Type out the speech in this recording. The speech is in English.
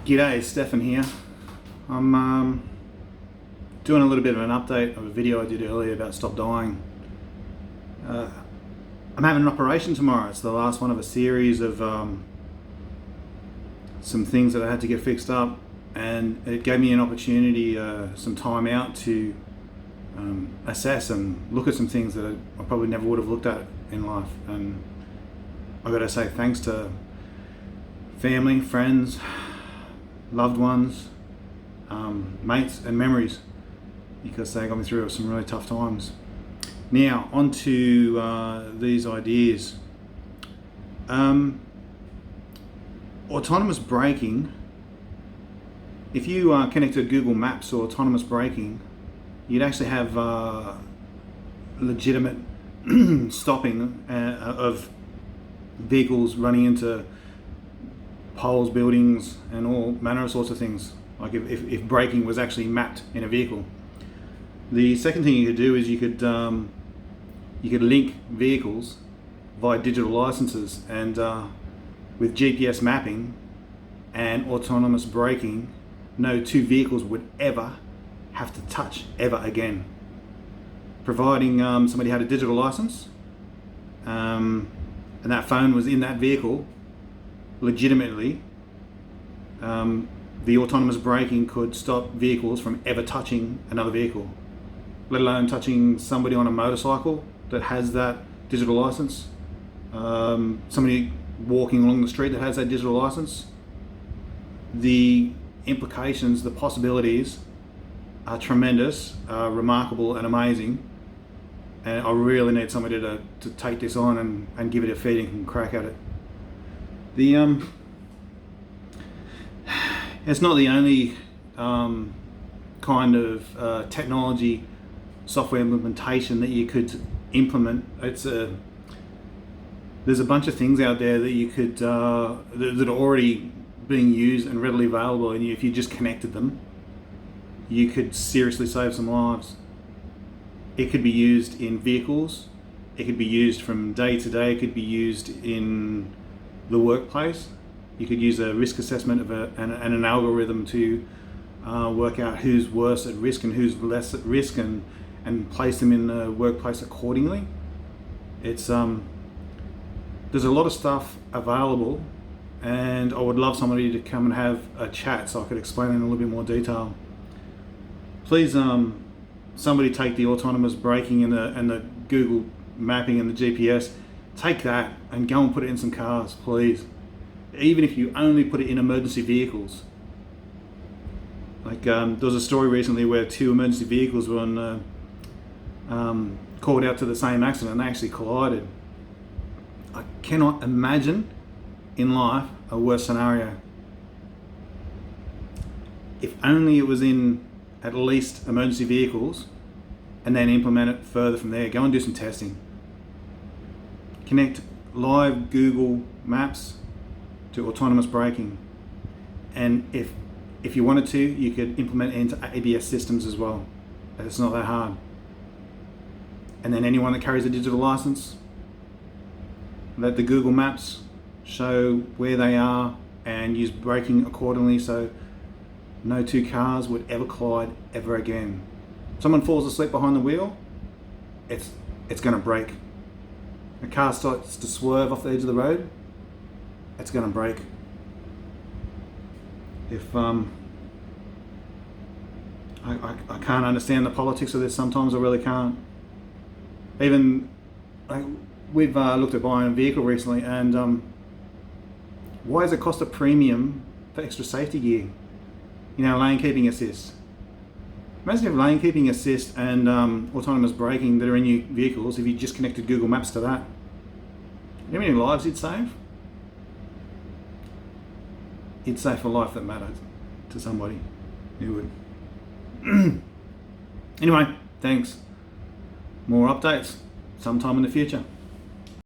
G'day, Stefan here. I'm doing a little bit of an update of a video I did earlier about Stop Dying. I'm having an operation tomorrow. It's the last one of a series of some things that I had to get fixed up, and it gave me an opportunity, some time out to assess and look at some things that I probably never would have looked at in life. And I got to say thanks to family, friends, loved ones, mates and memories, because they got me through some really tough times. Now on to these ideas. Autonomous braking. If you connected Google Maps or autonomous braking, you'd actually have legitimate stopping of vehicles running into poles, buildings, and all manner of sorts of things. Like if braking was actually mapped in a vehicle. The second thing you could do is you could link vehicles via digital licenses, and with GPS mapping and autonomous braking, no two vehicles would ever have to touch ever again. Providing somebody had a digital license and that phone was in that vehicle legitimately, the autonomous braking could stop vehicles from ever touching another vehicle, let alone touching somebody on a motorcycle that has that digital license, somebody walking along the street that has that digital license. The implications, the possibilities are tremendous, remarkable and amazing, and I really need somebody to take this on and give it a feeding crack at it. It's not the only kind of technology software implementation that you could implement. There's a bunch of things out there that you could that are already being used and readily available, and if you just connected them, you could seriously save some lives. It could be used in vehicles, it could be used from day to day, it could be used in the workplace. You could use a risk assessment of an algorithm to work out who's worse at risk and who's less at risk, and place them in the workplace accordingly. It's there's a lot of stuff available, and I would love somebody to come and have a chat so I could explain it in a little bit more detail. Please, somebody take the autonomous braking and the Google mapping and the GPS, take that and go and put it in some cars, please. Even if you only put it in emergency vehicles. Like there was a story recently where two emergency vehicles were called out to the same accident and they actually collided. I cannot imagine in life a worse scenario. If only it was in at least emergency vehicles, and then implement it further from there. Go and do some testing. Connect live Google Maps to autonomous braking, and if you wanted to, you could implement it into ABS systems as well. It's not that hard. And then anyone that carries a digital license, let the Google Maps show where they are and use braking accordingly, so no two cars would ever collide ever again. Someone falls asleep behind the wheel, it's going to break. A car starts to swerve off the edge of the road, it's going to break. If I can't understand the politics of this sometimes, I really can't. Even we've looked at buying a vehicle recently, and why does it cost a premium for extra safety gear? You know, lane keeping assist. Imagine if lane keeping assist and autonomous braking that are in your vehicles, if you just connected Google Maps to that. You know how many lives you'd save? You'd save a life that mattered to somebody. You would. Anyway, thanks. More updates sometime in the future.